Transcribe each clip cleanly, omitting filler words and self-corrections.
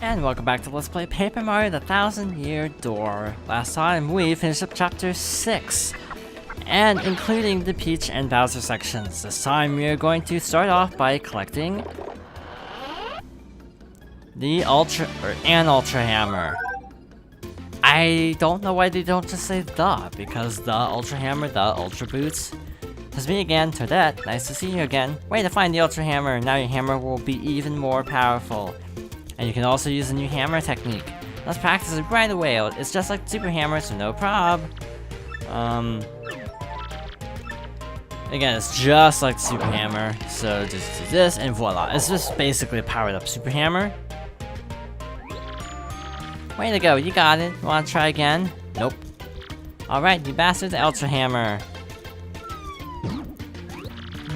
And welcome back to Let's Play Paper Mario The Thousand Year Door. Last time we finished up Chapter 6, and including the Peach and Bowser sections. This time we are going to start off by collecting the Ultra Hammer. I don't know why they don't just say the, because the Ultra Hammer, the Ultra Boots. It's me again, Toadette. Nice to see you again. Way to find the Ultra Hammer. Now your hammer will be even more powerful. And you can also use a new hammer technique. Let's practice it right away. It's just like Super Hammer, so no prob. Again, it's just like Super Hammer. So just do this and voila. It's just basically a powered up Super Hammer. Way to go, you got it. Wanna try again? Nope. Alright, you bastard, the Ultra Hammer.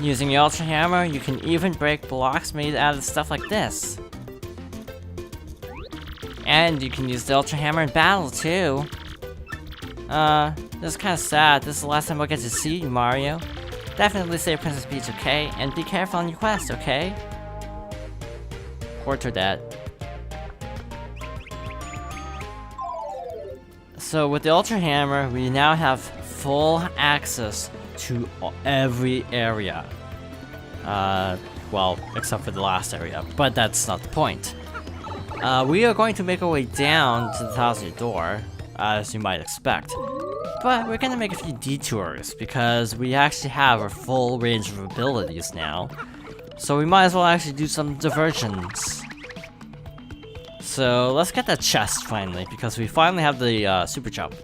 Using the Ultra Hammer, you can even break blocks made out of stuff like this. And you can use the Ultra Hammer in battle, too. This is kinda sad. This is the last time we'll get to see you, Mario. Definitely save Princess Peach, okay? And be careful on your quest, okay? Poor Toadette. So with the Ultra Hammer, we now have full access to every area. Well, except for the last area, but that's not the point. We are going to make our way down to the Thousand Year Door, as you might expect. But we're gonna make a few detours, because we actually have our full range of abilities now. So we might as well actually do some diversions. So let's get that chest finally, because we finally have the super jump.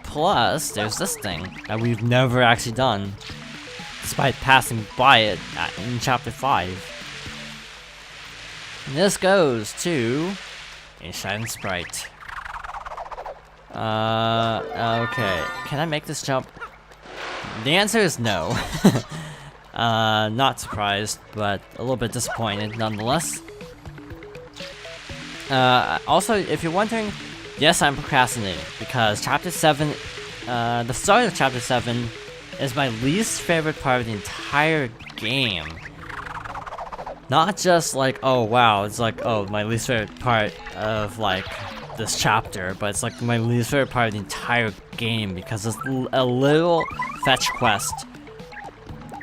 Plus, there's this thing that we've never actually done, despite passing by it in Chapter 5. And this goes to a Shining Sprite. Okay. Can I make this jump? The answer is no. Not surprised, but a little bit disappointed nonetheless. Also, if you're wondering, yes, I'm procrastinating, because Chapter 7, the start of Chapter 7 is my least favorite part of the entire game. Not just like, oh wow, it's like, oh, my least favorite part of like this chapter, but it's like my least favorite part of the entire game, because it's a little fetch quest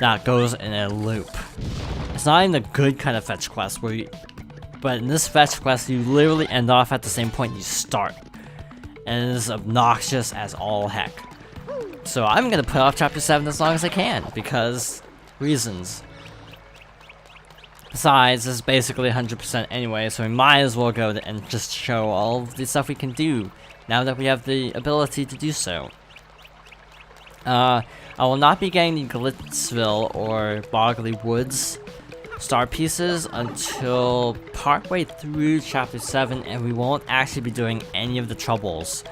that goes in a loop. It's not even a good kind of fetch quest, but in this fetch quest, you literally end off at the same point you start. And it is obnoxious as all heck. So I'm gonna put off Chapter 7 as long as I can, because reasons. Besides, this is basically 100% anyway, so we might as well go and just show all of the stuff we can do, now that we have the ability to do so. I will not be getting the Glitzville or Boggly Woods star pieces until partway through Chapter 7, and we won't actually be doing any of the troubles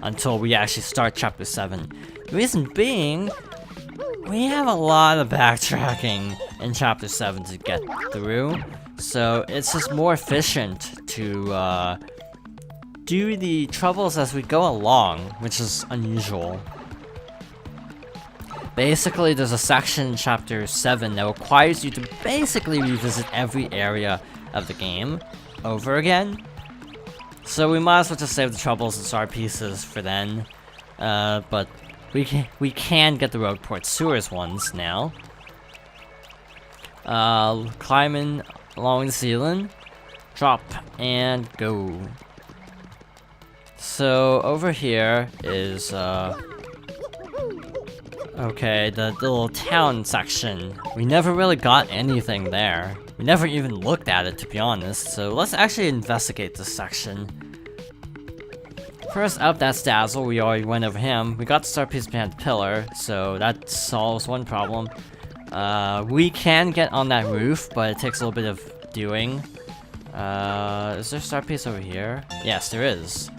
until we actually start Chapter 7. The reason being, we have a lot of backtracking in Chapter 7 to get through, so it's just more efficient to do the troubles as we go along, which is unusual. Basically, there's a section in Chapter 7 that requires you to basically revisit every area of the game over again. So we might as well just save the troubles and star pieces for then. But we can get the Rogueport sewers ones now. Climbing along the ceiling, drop, and go. So over here is okay, the little town section. We never really got anything there. We never even looked at it, to be honest, so let's actually investigate this section. First up, that's Dazzle. We already went over him. We got the star piece behind the pillar, so that solves one problem. We can get on that roof, but it takes a little bit of doing. Is there a star piece over here? Yes, there is.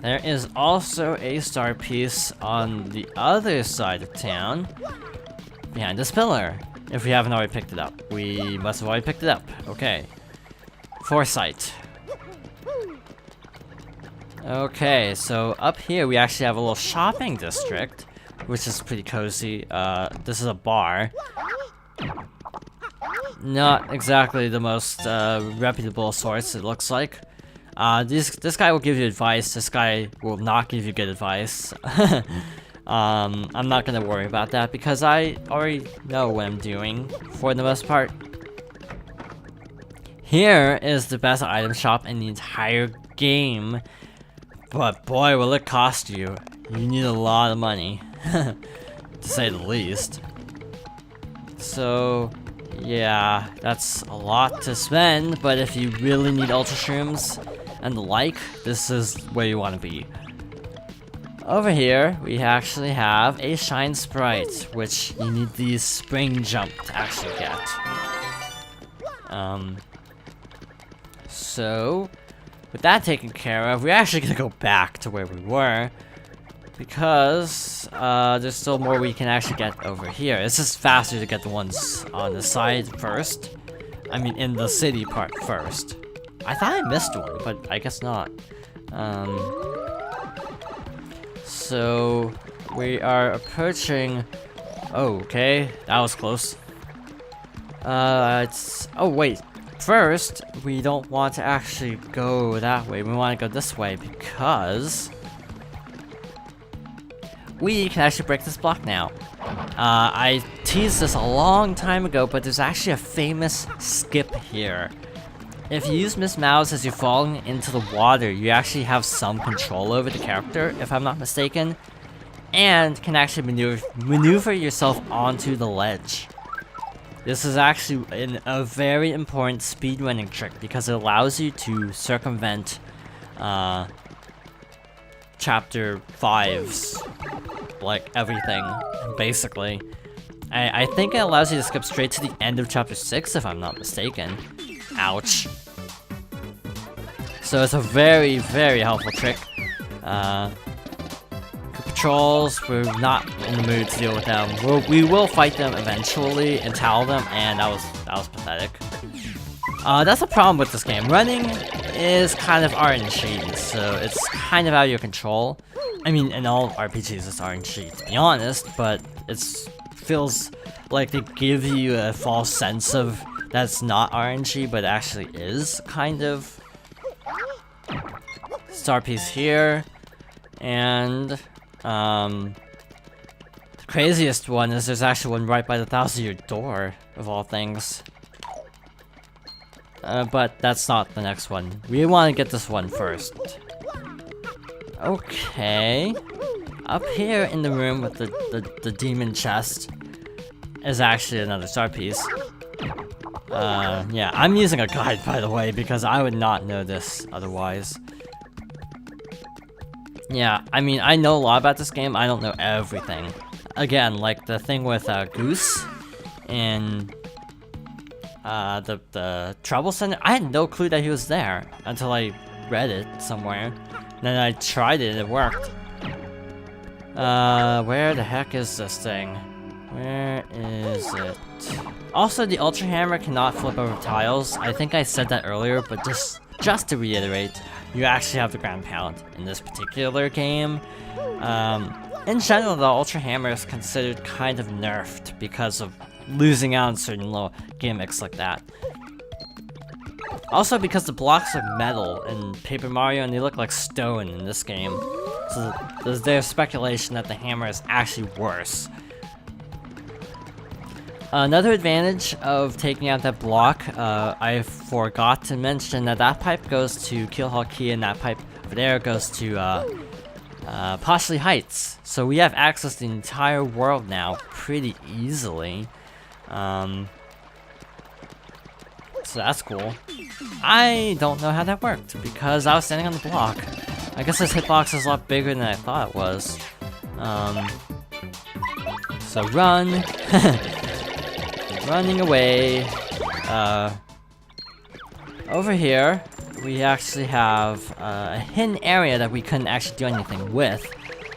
There is also a star piece on the other side of town, behind this pillar. If we haven't already picked it up. We must have already picked it up. Okay. Foresight. Okay, so up here we actually have a little shopping district, which is pretty cozy. This is a bar. not exactly the most reputable source, it looks like. This guy will give you advice, this guy will not give you good advice. I'm not gonna worry about that because I already know what I'm doing for the most part. Here is the best item shop in the entire game, but boy will it cost you. You need a lot of money, to say the least. So yeah, that's a lot to spend, but if you really need ultra shrooms and the like, this is where you want to be. Over here, we actually have a shine sprite, which you need the spring jump to actually get. So, with that taken care of, we're actually gonna go back to where we were, because there's still more we can actually get over here. It's just faster to get the ones on the side first. I mean, in the city part first. I thought I missed one, but I guess not. So we are approaching. Oh, okay, that was close. Oh wait. First, we don't want to actually go that way. We want to go this way because we can actually break this block now. I teased this a long time ago, but there's actually a famous skip here. If you use Miss Mouse as you're falling into the water, you actually have some control over the character, if I'm not mistaken, and can actually maneuver yourself onto the ledge. This is actually a very important speedrunning trick because it allows you to circumvent Chapter 5's, like, everything, basically. I think it allows you to skip straight to the end of Chapter 6, if I'm not mistaken. Ouch. So it's a very, very helpful trick. Patrols, we're not in the mood to deal with them. We will fight them eventually and towel them, and that was pathetic. That's the problem with this game. Running is kind of RNG, so it's kind of out of your control. I mean, in all RPGs it's RNG, to be honest, but it feels like they give you a false sense of that's not RNG, but it actually is, kind of. Star piece here, and the craziest one is there's actually one right by the 1,000-year door, of all things. But that's not the next one. We want to get this one first. Okay. Up here in the room with the demon chest is actually another star piece. Yeah, I'm using a guide, by the way, because I would not know this otherwise. Yeah, I mean, I know a lot about this game, I don't know everything. Again, like the thing with Goose in the Trouble Center, I had no clue that he was there until I read it somewhere. Then I tried it and it worked. Where the heck is this thing? Where is it? Also, the Ultra Hammer cannot flip over tiles. I think I said that earlier, but just to reiterate, you actually have the ground pound in this particular game. In general, the Ultra Hammer is considered kind of nerfed because of losing out on certain little gimmicks like that. Also because the blocks are metal in Paper Mario and they look like stone in this game. So there's speculation that the hammer is actually worse. Another advantage of taking out that block, I forgot to mention that that pipe goes to Keelhaul Key and that pipe over there goes to Poshley Heights. So we have access to the entire world now pretty easily. So that's cool. I don't know how that worked because I was standing on the block. I guess this hitbox is a lot bigger than I thought it was. So run. Running away. Over here, we actually have a hidden area that we couldn't actually do anything with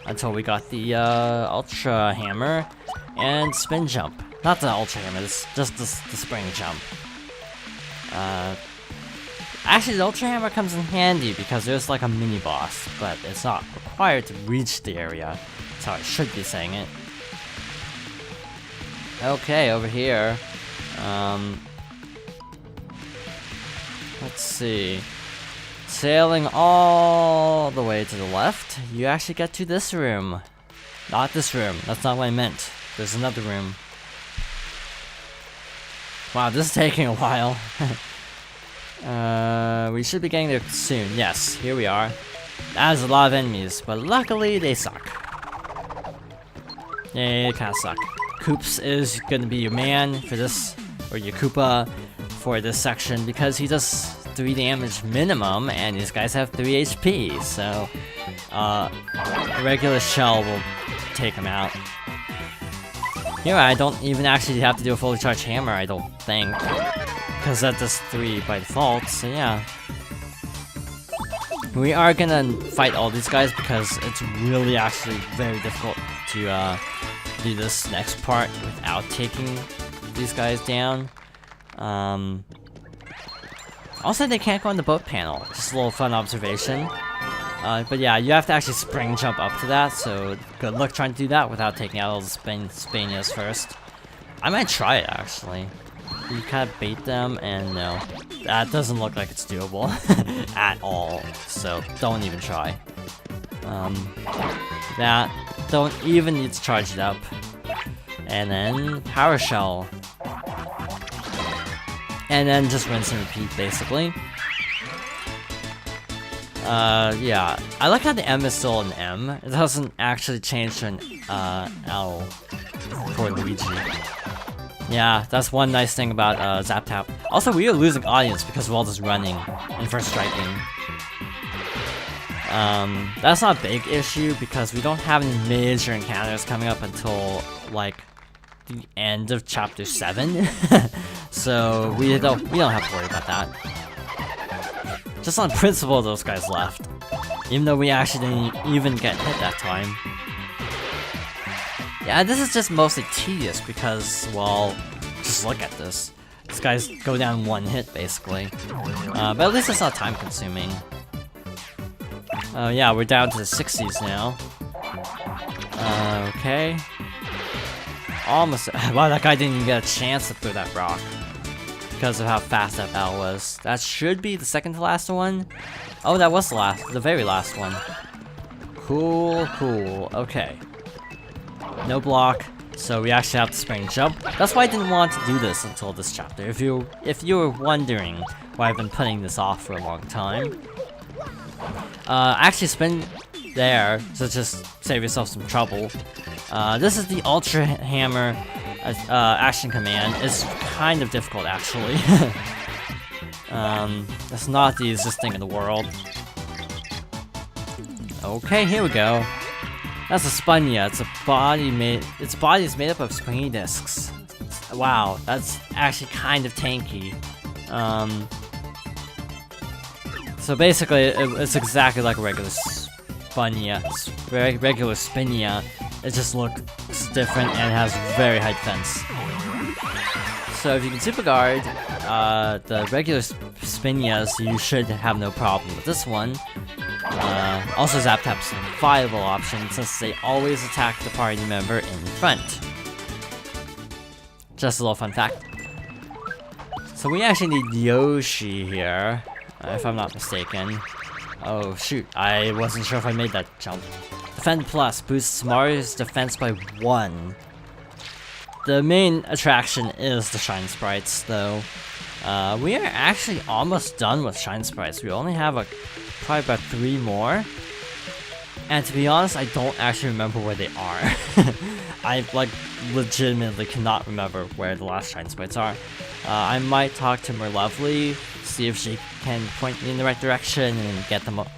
until we got the Ultra Hammer and Spin Jump. Not the Ultra Hammer, just the Spring Jump. Actually, the Ultra Hammer comes in handy because there's like a mini-boss, but it's not required to reach the area. That's how I should be saying it. Okay, over here. let's see. Sailing all the way to the left, you actually get to this room. Not this room, that's not what I meant. There's another room. Wow, this is taking a while. We should be getting there soon. Yes, here we are. That is a lot of enemies, but luckily they suck. Yeah, they kinda suck. Koops is gonna be your man for this, or your Koopa for this section, because he does 3 damage minimum, and these guys have 3 HP, so a regular shell will take him out. Here I don't even actually have to do a fully charged hammer, I don't think, because that does 3 by default, so yeah. We are gonna fight all these guys because it's really actually very difficult to do this next part without taking these guys down. Also, they can't go on the boat panel. Just a little fun observation. But yeah, you have to actually spring jump up to that, so good luck trying to do that without taking out all the Spanias first. I might try it, actually. You kind of bait them, and no. That doesn't look like it's doable at all, so don't even try. That, don't even need to charge it up. And then, Power Shell. And then just rinse and repeat, basically. Yeah. I like how the M is still an M. It doesn't actually change to an, L for Luigi. Yeah, that's one nice thing about, Zap Tap. Also, we are losing audience because of all this running and first striking. That's not a big issue because we don't have any major encounters coming up until, like, the end of Chapter 7. So, we don't have to worry about that. Just on principle, those guys left. Even though we actually didn't even get hit that time. Yeah, this is just mostly tedious because, well, just look at this. These guys go down 1 hit, basically. But at least it's not time consuming. Oh yeah, we're down to the 60s now. Okay. Almost. Wow, that guy didn't even get a chance to throw that rock. Because of how fast that battle was. That should be the second to last one. Oh, that was the very last one. Cool, cool. Okay. No block, so we actually have to spring jump. That's why I didn't want to do this until this chapter. If you were wondering why I've been putting this off for a long time. Actually spin there, so just save yourself some trouble. This is the Ultra Hammer action command. It's kind of difficult, actually. It's not the easiest thing in the world. Okay, here we go. That's a Spunya. Its body is made up of springy discs. Wow, that's actually kind of tanky. So basically, it's exactly like a regular Spunya. Regular Spinia. It just looks different and has very high defense. So if you can super guard the regular Spinias, you should have no problem with this one. Also, Zap Tap's a viable option since they always attack the party member in front. Just a little fun fact. So we actually need Yoshi here, if I'm not mistaken. Oh shoot, I wasn't sure if I made that jump. Defend Plus boosts Mario's defense by 1. The main attraction is the Shine Sprites, though. We are actually almost done with Shine Sprites. We only have probably about 3 more. And to be honest, I don't actually remember where they are. I legitimately cannot remember where the last Shine Sprites are. I might talk to Merlovely, see if she can point me in the right direction and get them up.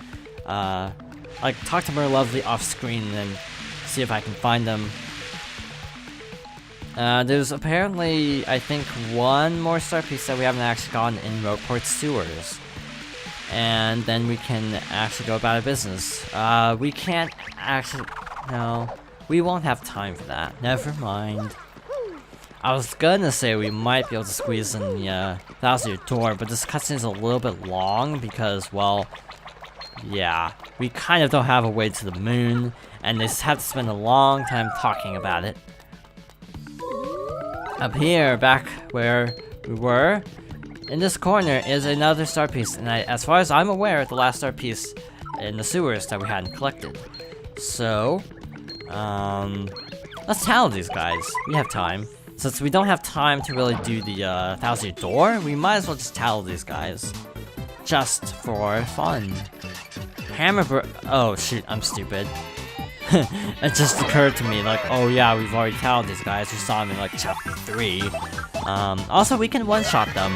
Talk to Merlovely off screen and see if I can find them. There's apparently, I think, 1 more star piece that we haven't actually gotten in Rogueport sewers. And then we can actually go about our business. We can't actually... No, we won't have time for that. Never mind. I was gonna say we might be able to squeeze in the Thousand Year Door, but this cutscene is a little bit long because, well... Yeah, we kind of don't have a way to the moon, and they just have to spend a long time talking about it. Up here, back where we were, in this corner is another star piece, and as far as I'm aware, the last star piece in the sewers that we hadn't collected. So, let's tally these guys. We have time. Since we don't have time to really do the 1,000-year door, we might as well just tally these guys. Just for fun. Oh shoot, I'm stupid. It just occurred to me, like, oh yeah, we've already tallied these guys. We saw them in, like, chapter 3. Also, we can one-shot them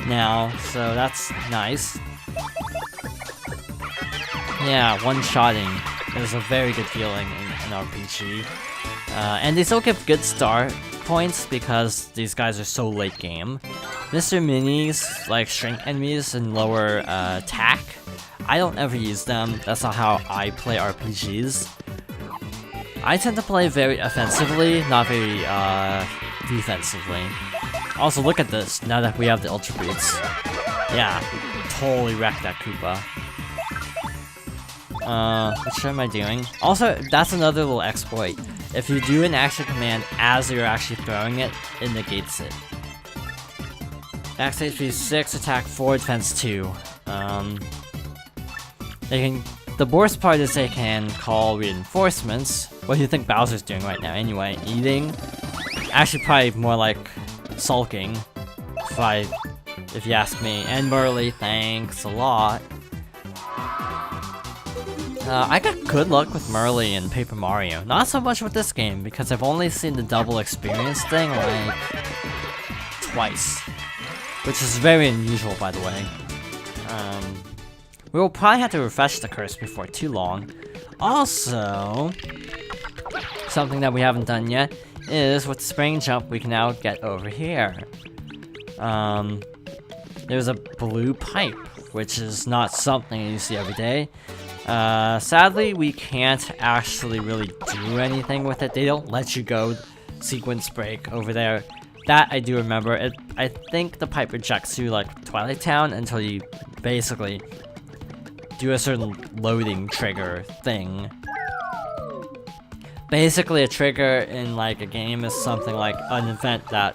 now, so that's nice. Yeah, one-shotting is a very good feeling in RPG. And they still give good star points because these guys are so late game. Mr. Minis, like, shrink enemies and lower attack. I don't ever use them. That's not how I play RPGs. I tend to play very offensively, not very defensively. Also, look at this, now that we have the Ultra Boots. Yeah, totally wrecked that Koopa. What am I doing? Also, that's another little exploit. If you do an action command as you're actually throwing it, it negates it. Max HP 6, attack 4, defense 2. The worst part is they can call reinforcements. What do you think Bowser's doing right now anyway? Eating? Actually, probably more like sulking, if you ask me. And Merly, thanks a lot. I got good luck with Merly in Paper Mario. Not so much with this game, because I've only seen the double experience thing, like, twice. Which is very unusual, by the way. We will probably have to refresh the curse before too long. Also, something that we haven't done yet is with the spring jump we can now get over here. There's a blue pipe, which is not something you see every day. Sadly, we can't actually really do anything with it. They don't let you go sequence break over there. That I do remember. I think the pipe rejects you like Twilight Town until you basically do a certain loading trigger thing. Basically, a trigger in like a game is something like an event that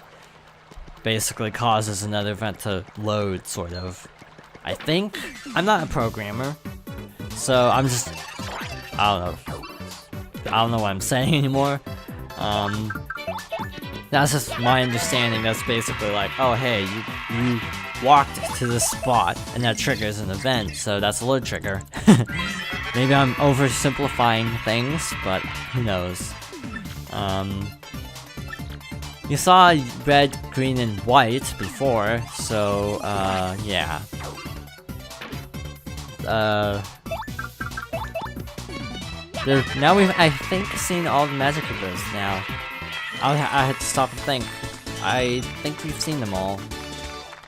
basically causes another event to load, sort of. I think. I'm not a programmer, so I'm just, I don't know what I'm saying anymore. That's just my understanding. That's basically like, oh hey, you walked to this spot, and that triggers an event, so that's a load trigger. Maybe I'm oversimplifying things, but who knows. You saw red, green, and white before, so, yeah. Now we've, I think, seen all the magic of those now. I had to stop and think. I think we've seen them all.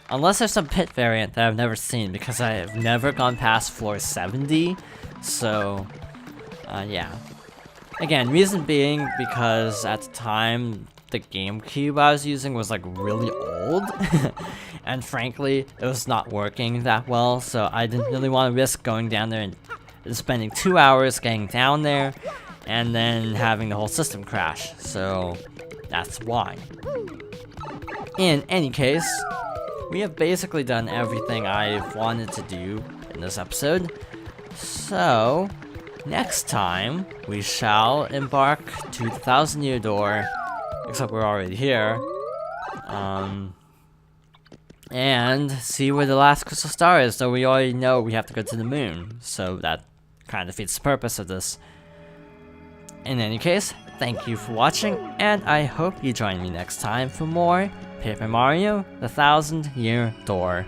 Unless there's some pit variant that I've never seen, because I have never gone past floor 70, so, yeah. Again, reason being because at the time, the GameCube I was using was like really old, and frankly, it was not working that well, so I didn't really want to risk going down there and spending 2 hours getting down there, and then having the whole system crash, so that's why. In any case, we have basically done everything I've wanted to do in this episode, so next time we shall embark to the 1,000-year door, except we're already here, and see where the last crystal star is, though we already know we have to go to the moon, so that kind of defeats the purpose of this. In any case, thank you for watching, and I hope you join me next time for more Paper Mario: The 1,000-Year Door.